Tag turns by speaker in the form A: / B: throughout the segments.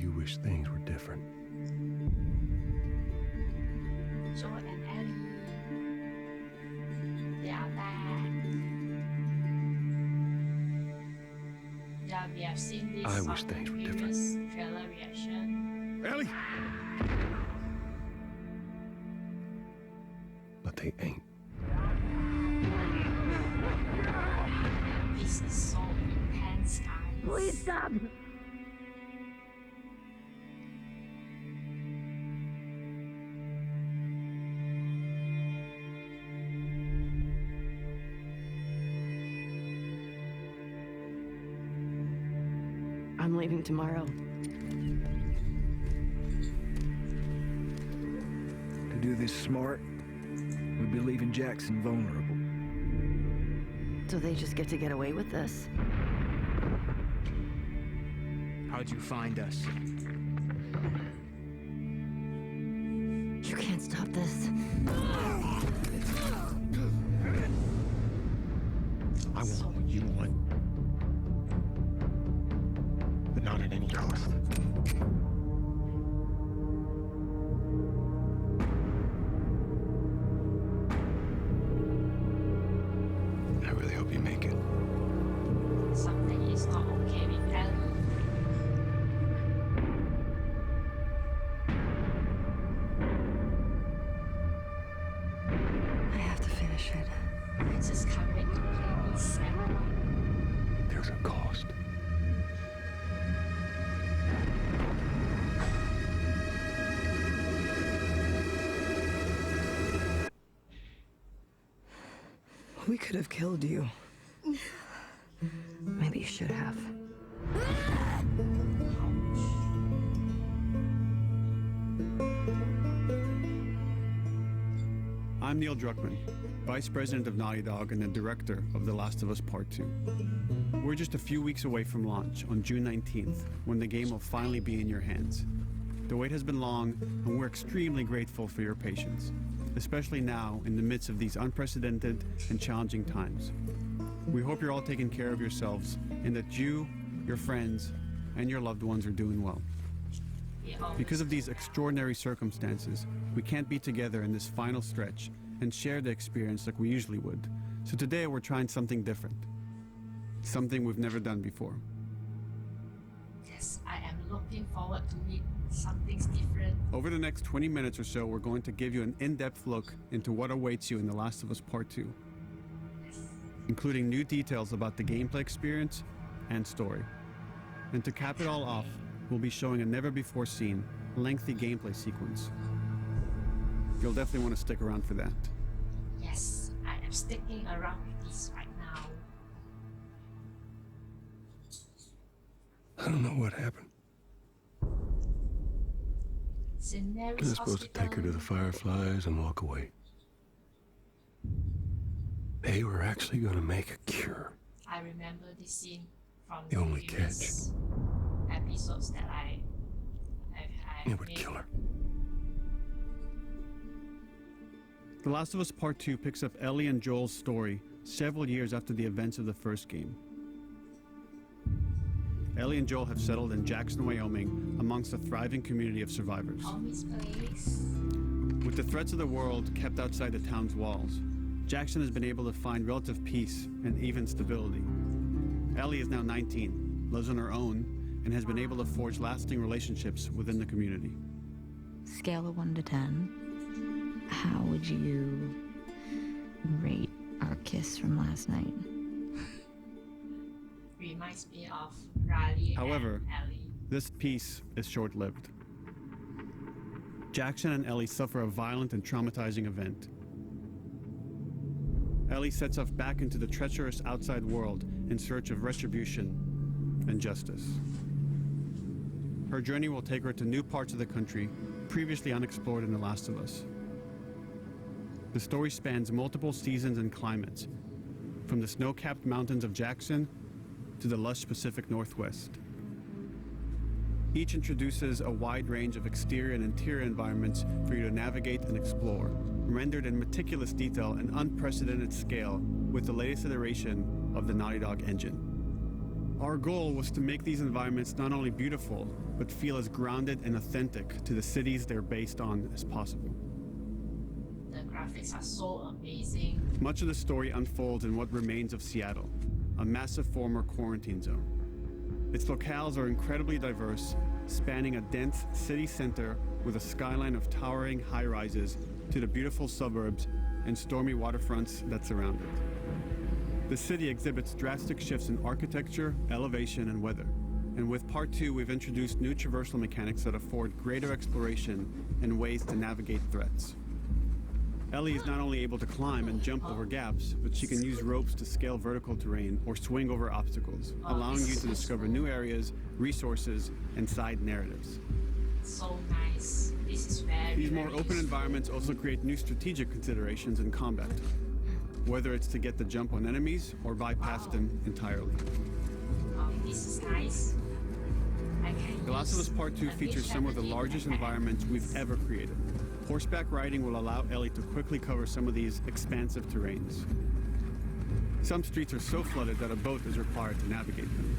A: you wish things were different.
B: Joel and Ellie, they are back. Yeah, we have seen this
A: I wish
B: on
A: things were
B: previous trailer reaction.
A: Ellie! But they ain't.
B: This is so intense, guys.
C: Please stop! I'm leaving tomorrow.
D: To do this smart, we'd be leaving Jackson vulnerable.
C: So they just get to get away with this?
E: How'd you find us?
C: You can't stop this.
A: I want what you want. But not at any cost. I really hope you make it.
B: Something is not okay with Ellie.
C: I have to finish it.
B: I just can't wait to play this, everyone.
A: There's a cost.
C: We could have killed you. Maybe you should have.
F: I'm Neil Druckmann, Vice President of Naughty Dog and the Director of The Last of Us Part 2. We're just a few weeks away from launch on June 19th, when the game will finally be in your hands. The wait has been long, and we're extremely grateful for your patience, especially now in the midst of these unprecedented and challenging times. We hope you're all taking care of yourselves and that you, your friends, and your loved ones are doing well. Because of these extraordinary circumstances, we can't be together in this final stretch and share the experience like we usually would. So today we're trying something different. Something we've never done before.
B: Yes, I am looking forward to it. Something's different.
F: Over the next 20 minutes or so, we're going to give you an in-depth look into what awaits you in The Last of Us Part 2, including new details about the gameplay experience and story. And to cap it all off, we'll be showing a never-before-seen, lengthy gameplay sequence. You'll definitely want to stick around for that.
B: Yes, I am sticking around with this right now.
A: I don't know what happened. I was supposed to take her to the Fireflies and walk away. They were actually going to make a cure.
B: I remember this scene from
A: The only
B: previous episodes that I've
A: It would kill her.
F: The Last of Us Part 2 picks up Ellie and Joel's story several years after the events of the first game. Ellie and Joel have settled in Jackson, Wyoming, amongst a thriving community of survivors.
B: Tommy's place.
F: With the threats of the world kept outside the town's walls, Jackson has been able to find relative peace and even stability. Ellie is now 19, lives on her own, and has been able to forge lasting relationships within the community.
G: Scale of 1 to 10, how would you rate our kiss from last night?
B: Reminds me of Riley
F: However,
B: and Ellie.
F: this peace is short-lived. Jackson and Ellie suffer a violent and traumatizing event. Ellie sets off back into the treacherous outside world in search of retribution and justice. Her journey will take her to new parts of the country previously unexplored in The Last of Us. The story spans multiple seasons and climates, from the snow-capped mountains of Jackson to the lush Pacific Northwest. Each introduces a wide range of exterior and interior environments for you to navigate and explore, rendered in meticulous detail and unprecedented scale with the latest iteration of the Naughty Dog engine. Our goal was to make these environments not only beautiful, but feel as grounded and authentic to the cities they're based on as possible.
B: The graphics are so amazing.
F: Much of the story unfolds in what remains of Seattle, a massive former quarantine zone. Its locales are incredibly diverse, spanning a dense city center with a skyline of towering high-rises to the beautiful suburbs and stormy waterfronts that surround it. The city exhibits drastic shifts in architecture, elevation, and weather. And with Part 2, we've introduced new traversal mechanics that afford greater exploration and ways to navigate threats. Ellie is not only able to climb and jump over gaps, but she can use ropes to scale vertical terrain or swing over obstacles, allowing you to discover new areas, resources, and side narratives.
B: So nice. This is very,
F: These more
B: very
F: open
B: useful.
F: environments also create new strategic considerations in combat, whether it's to get the jump on enemies or bypass them entirely.
B: Oh, this is nice. I can
F: The Last of Us
B: use
F: Part 2
B: the
F: features some of the largest environments we've ever created. Horseback riding will allow Ellie to quickly cover some of these expansive terrains. Some streets are so flooded that a boat is required to navigate them.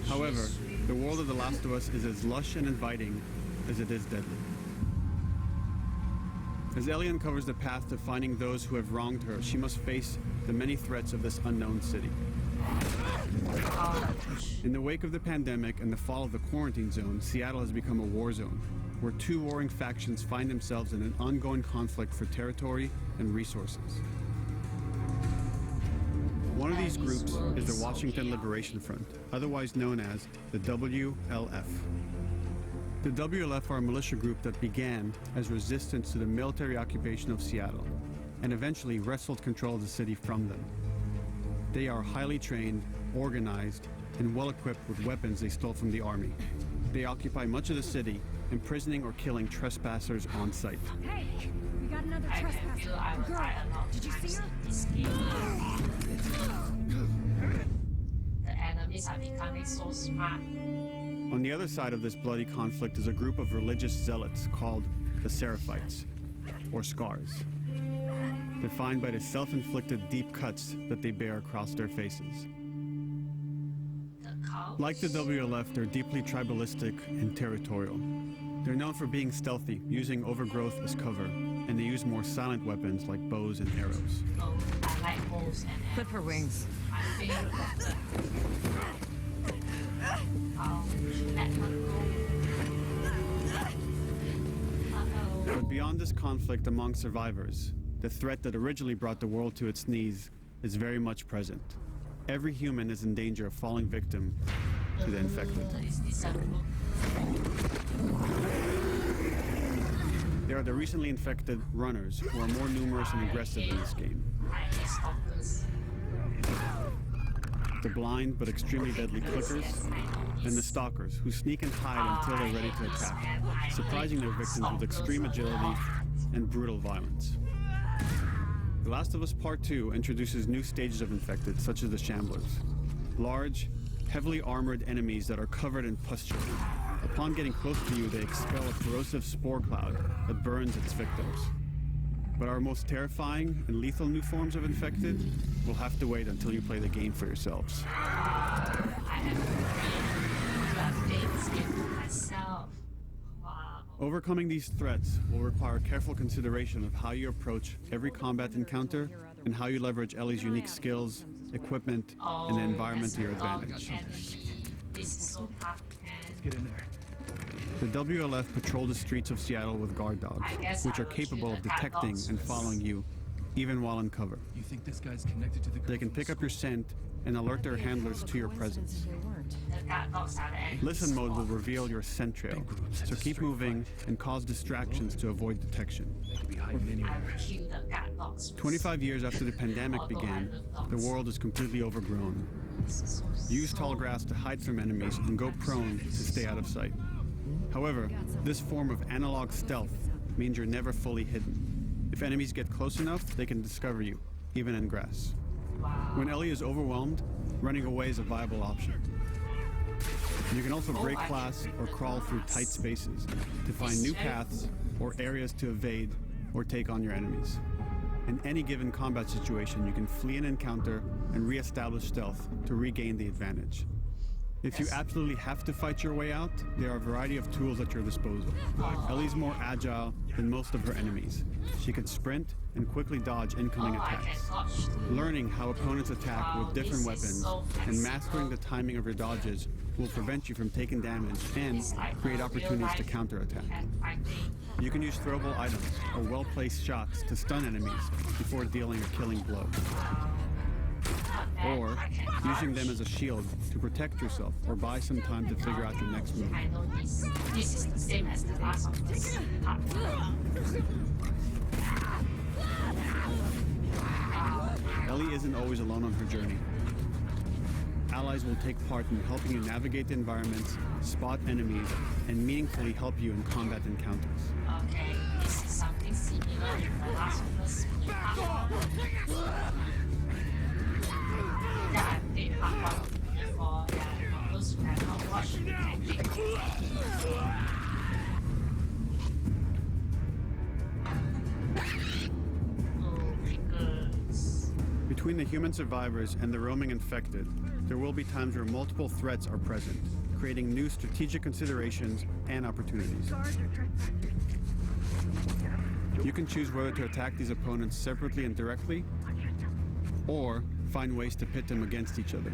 F: However, the world of The Last of Us is as lush and inviting as it is deadly. As Ellie uncovers the path to finding those who have wronged her, she must face the many threats of this unknown city. In the wake of the pandemic and the fall of the quarantine zone, Seattle has become a war zone, where two warring factions find themselves in an ongoing conflict for territory and resources. One of these groups is the Washington Liberation Front, otherwise known as the WLF. The WLF are a militia group that began as resistance to the military occupation of Seattle and eventually wrestled control of the city from them. They are highly trained, organized, and well-equipped with weapons they stole from the army. They occupy much of the city, imprisoning or killing trespassers on sight.
H: Hey, we got another
B: I can
H: trespasser.
B: feel I will
H: Girl,
B: die a lot
H: did you
B: times
H: see her?
B: in this game. The enemies are becoming so smart.
F: On the other side of this bloody conflict is a group of religious zealots called the Seraphites, or Scars, defined by the self-inflicted deep cuts that they bear across their faces.
B: The cows.
F: Like the WLF, they're deeply tribalistic and territorial. They're known for being stealthy, using overgrowth as cover, and they use more silent weapons like bows and arrows.
B: Oh, I like bows and arrows.
C: Clip her wings.
B: My favorite weapon. Oh, let her go. Uh-oh.
F: But beyond this conflict among survivors, the threat that originally brought the world to its knees is very much present. Every human is in danger of falling victim to the infected.
B: Is this a book?
F: There are the recently infected runners, who are more numerous and aggressive in this game.
B: I hate stalkers.
F: The blind but extremely deadly clickers, and the stalkers, who sneak and hide until they're ready to attack, surprising their victims with extreme agility and brutal violence. The Last of Us Part 2 introduces new stages of infected, such as the Shamblers. Large, heavily armored enemies that are covered in pustule. Upon getting close to you, they expel a corrosive spore cloud that burns its victims. But our most terrifying and lethal new forms of infected will have to wait until you play the game for yourselves.
B: I am afraid to have played this game for myself. Wow.
F: Overcoming these threats will require careful consideration of how you approach every combat encounter and how you leverage Ellie's unique skills, equipment, and the environment to your advantage.
B: This is so tough, man.
D: Get in there.
F: The WLF patrol the streets of Seattle with guard dogs, which are capable of detecting and following you, even while in cover.
A: You think this guy's connected to the
F: They can pick up your scent and alert their handlers to your presence.
B: The guard dogs are the enemies.
F: Listen mode will reveal your scent trail, so keep moving and cause distractions to avoid detection.
B: I will kill the guard dogs.
F: 25 years after the pandemic began, the world is completely overgrown. Use tall grass to hide from enemies and go prone to stay out of sight. However, this form of analog stealth means you're never fully hidden. If enemies get close enough, they can discover you, even in grass. When Ellie is overwhelmed, running away is a viable option. You can also break glass or crawl through tight spaces to find new paths or areas to evade or take on your enemies. In any given combat situation, you can flee an encounter and re-establish stealth to regain the advantage. If you absolutely have to fight your way out, there are a variety of tools at your disposal. Ellie's more agile than most of her enemies. She can sprint and quickly dodge incoming attacks. Learning how opponents attack with different weapons and mastering the timing of your dodges will prevent you from taking damage and create opportunities to counterattack. You can use throwable items or well-placed shots to stun enemies before dealing a killing blow. Or using them as a shield to protect yourself or buy some time to figure out your next move.
B: I know this is the same as the last of us part.
F: Ellie isn't always alone on her journey. Allies will take part in helping you navigate the environments, spot enemies, and meaningfully help you in combat encounters.
B: Okay, this is something similar to the last of us part. Yeah, I played part 1 before. Yeah, for those who have not watched, you can check it out.
F: Between the human survivors and the roaming infected, there will be times where multiple threats are present, creating new strategic considerations and opportunities. You can choose whether to attack these opponents separately and directly, or find ways to pit them against each other.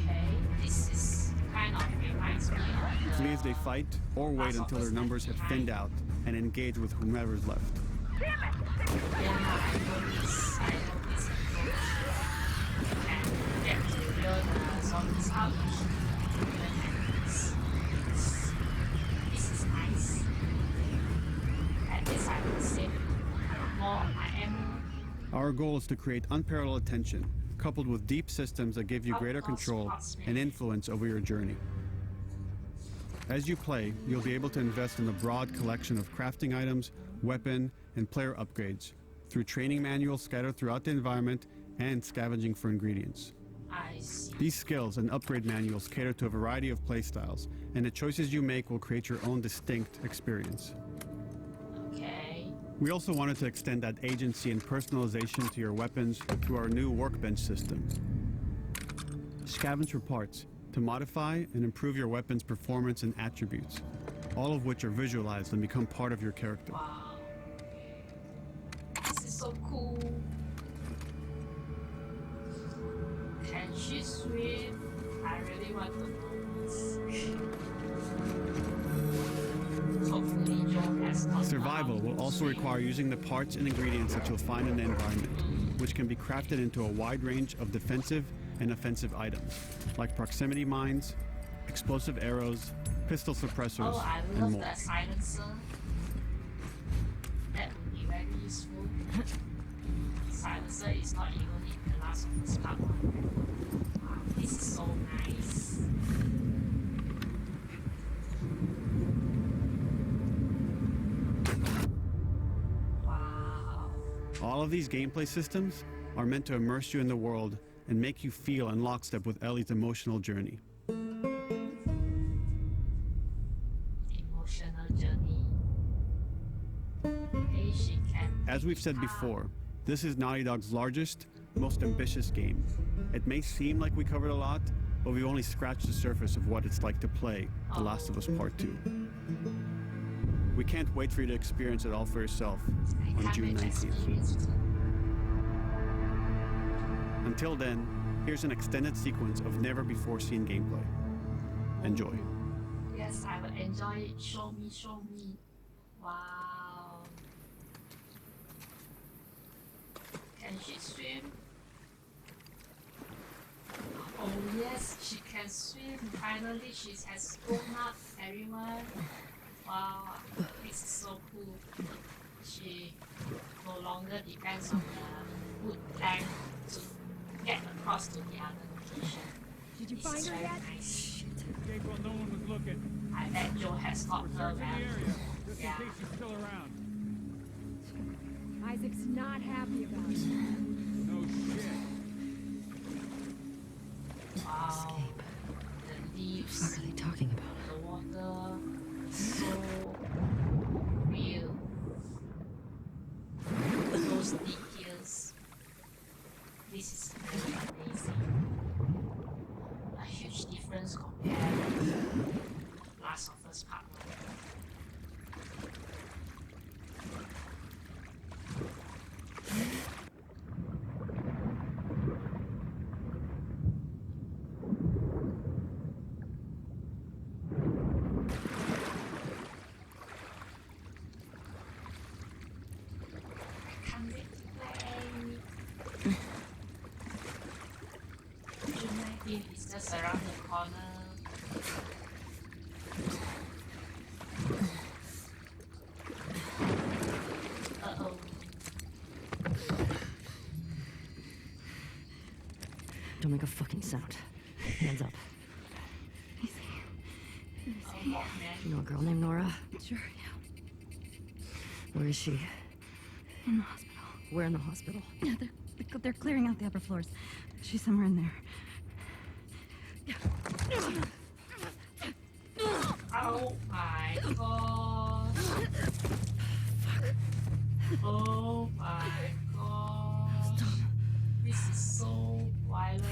B: Okay, this is kind of reminds me of
F: Flee as they fight, or wait until their numbers have thinned out and engage with whomever's left.
B: I know this approach. And get to learn zombies out. This is nice. At least I will save more of my ammo.
F: Our goal is to create unparalleled tension, coupled with deep systems that give you greater control and influence over your journey. As you play, you'll be able to invest in a broad collection of crafting items, weapon, and player upgrades through training manuals scattered throughout the environment and scavenging for ingredients.
B: I see.
F: These skills and upgrade manuals cater to a variety of playstyles, and the choices you make will create your own distinct experience.
B: Okay.
F: We also wanted to extend that agency and personalization to your weapons through our new workbench system. Scavenge for parts to modify and improve your weapon's performance and attributes, all of which are visualized and become part of your character.
B: Wow. This is so cool. Can she swim? I really want to know this. Hopefully Joe has not
F: Survival will also require using the parts and ingredients that you'll find in the environment, which can be crafted into a wide range of defensive and offensive items, like proximity mines, explosive arrows, pistol suppressors,
B: Oh, I
F: and
B: love
F: more.
B: the silencer. That would be very useful. Silencer is not even in the last of us part 1. Wow, this is so nice. Wow.
F: All of these gameplay systems are meant to immerse you in the world and make you feel in lockstep with Ellie's emotional journey.
B: Emotional journey. Hey, she can.
F: As we've said before, this is Naughty Dog's largest, most ambitious game. It may seem like we covered a lot, but we've only scratched the surface of what it's like to play The Last of Us Part 2. We can't wait for you to experience it all for yourself on June 19th. Until then, here's an extended sequence of never-before-seen gameplay. Enjoy.
B: Yes, I will enjoy it. Show me, show me. Wow. Can she swim? Oh yes, she can swim. Finally, she has grown up, everyone. Wow, this is so cool. She no longer depends on the wood plank to get across to the other location.
H: Did you
B: This
H: find
B: is
H: her
B: very
H: yet?
B: nice.
E: Okay, well, no one was looking.
B: I bet Joe has got her
E: Search the
B: well.
E: area, just
B: Yeah.
E: in case she's still around.
H: Isaac's not happy about it.
E: No shit.
B: Wow. The leaves,
C: What are they talking about?
B: the water, so real. Last of Us Part 1. I can't wait to play. June 19th is just around the corner. Uh-oh.
C: Don't make a fucking sound. Hands up.
B: Oh, man.
C: You know a girl named Nora?
G: Sure, yeah.
C: Where is she?
G: In the hospital.
C: Where in the hospital?
G: Yeah, they're clearing out the upper floors. She's somewhere in there.
B: Oh my god. Oh my god. This is so violent.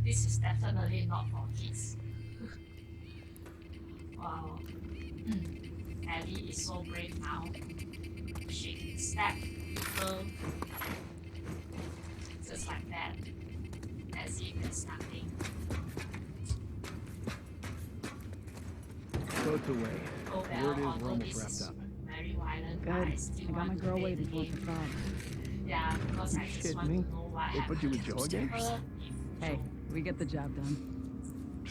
B: This is definitely not for kids. Wow. Ellie is so brave now. She can stab people just like that, as if it's nothing.
D: Boats away.
B: Oh well,
D: Word is we're
B: although
D: almost
B: this
D: wrapped
B: is
D: up.
B: very violent,
G: Good.
B: I still
G: I got
B: want
G: my
B: to
G: girl
B: play
G: waiting
B: the
G: for us
B: game.
G: at 5.
B: Yeah, because I just
D: Shit,
B: want
D: me?
B: to know what
D: They put you
B: happened.
D: with Joe again?
G: Hey, we get the job done.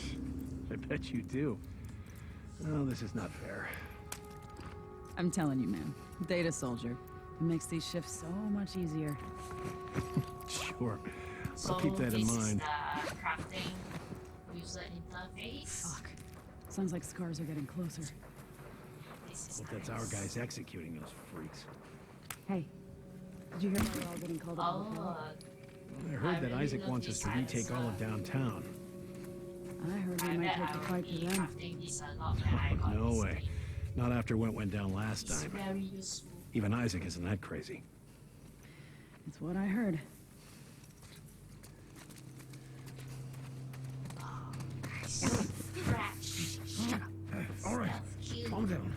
D: I bet you do. Oh, this is not fair.
I: I'm telling you, man. Data soldier. It makes these shifts so much easier.
D: Sure.
B: So
D: I'll keep that in
B: this is
D: mind.
B: the crafting user interface.
I: Fuck. Sounds like scars are getting closer.
B: This is
D: Hope that's our
B: nice.
D: guys executing those freaks.
I: Hey, did you hear why we're all getting called up to the
B: Oh,
D: I heard that
B: really
D: Isaac
B: love
D: wants us
B: this
D: to retake all of downtown.
I: I heard
B: I
I: we might
B: bet
I: take
B: I
I: the
B: will
I: fight to
B: be
I: them.
B: crafting this a lot when I got
D: No
B: this
D: way.
B: game.
D: Not after what went down last
B: It's
D: time.
B: very useful.
D: Even Isaac isn't that crazy.
I: It's what I heard.
B: Scratch.
D: All right,
B: Self-kill.
D: calm down.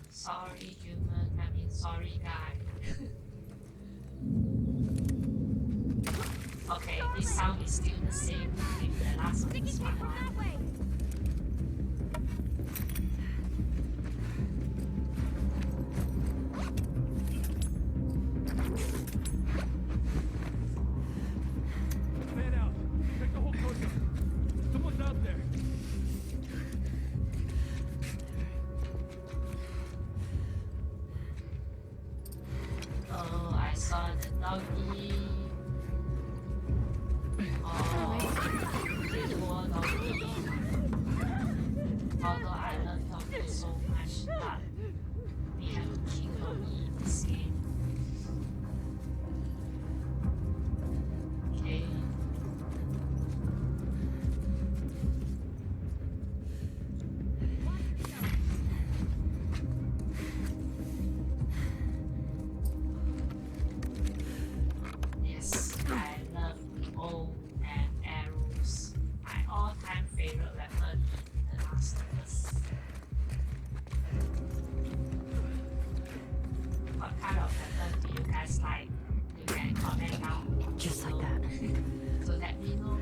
B: Sorry, human. I mean, sorry, guy. Okay, this sound is still the same with the last of this one.
E: Fan out. Take the whole coast up. Someone's out there.
B: Oh, I saw the doggy. Oh, the poor doggy. Although I love doggy so much, but we have to kill doggy in this game. Okay. Yes, I love bow and arrows. My all-time favorite weapon in The Last of Us. What kind of weapon do you guys like? You can comment down
C: Just like
B: below.
C: that.
B: So let me know.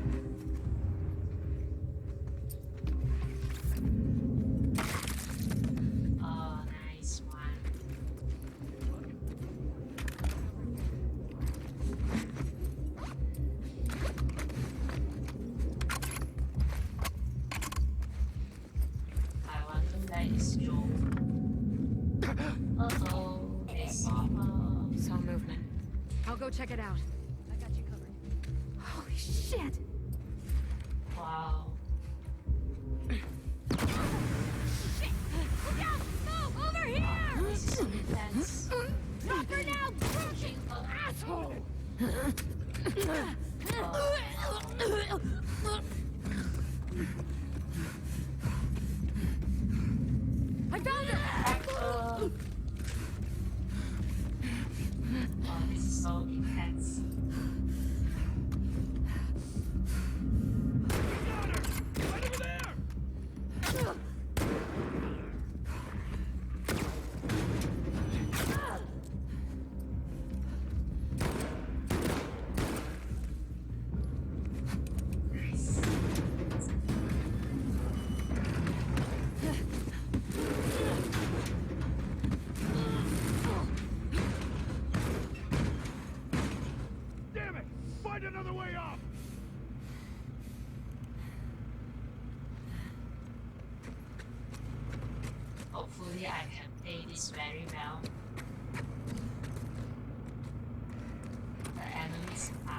B: Oh, nice one. I wonder where is Joe. Uh-oh, they saw her.
H: Saw movement. I'll go check it out. I got you covered. Holy shit!
B: Wow.
H: Shit! Look out! Move! Over here!
B: This is so intense.
H: Drop her now! Crooked asshole! I found her!
B: Oh, this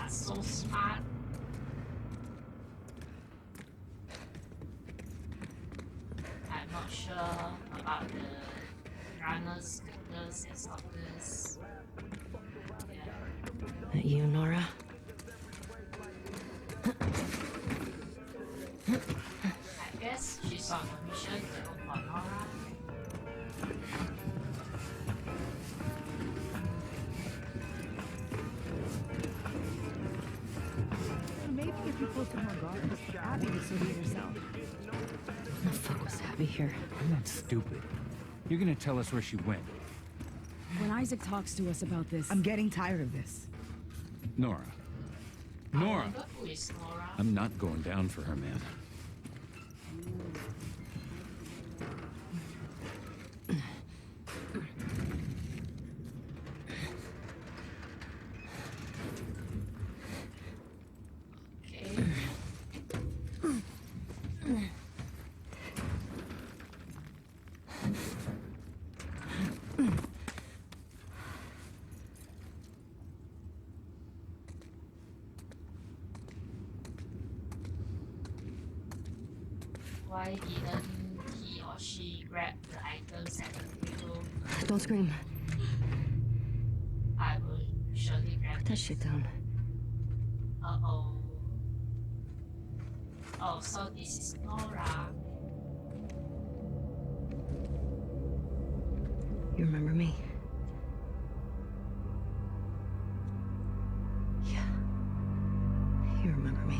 B: are so smart. I'm not sure about the runners, skippers, and stalkers. Yeah.
C: That you, Nora?
B: I guess she's on a mission to look for Nora.
H: Maybe if you posted more guards, Abby would still be herself.
C: The fuck was Abby here?
J: I'm not stupid. You're gonna tell us where she went.
I: When Isaac talks to us about this,
H: I'm getting tired of this.
J: Nora.
B: I
J: Nora!
B: wonder who is Nora?
J: I'm not going down for her, man.
B: Okay. Why didn't he or she grab the items at the window?
C: Don't scream.
B: I will surely grab
C: Put that
B: it.
C: shit down.
B: Uh-oh. Oh, so this is Nora.
C: You remember me? Yeah. You remember me.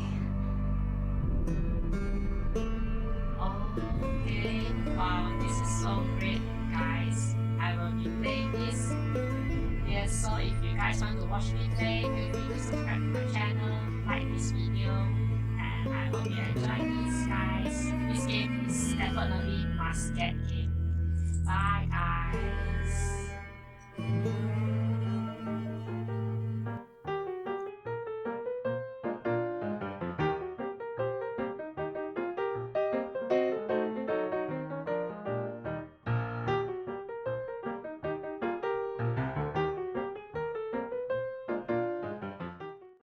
B: Okay, wow, this is so great, guys. I will be playing this. Yes, so if you guys want to watch me play, feel free to subscribe to my channel, like this video, and I hope you enjoy this, guys. This game is definitely must-get game.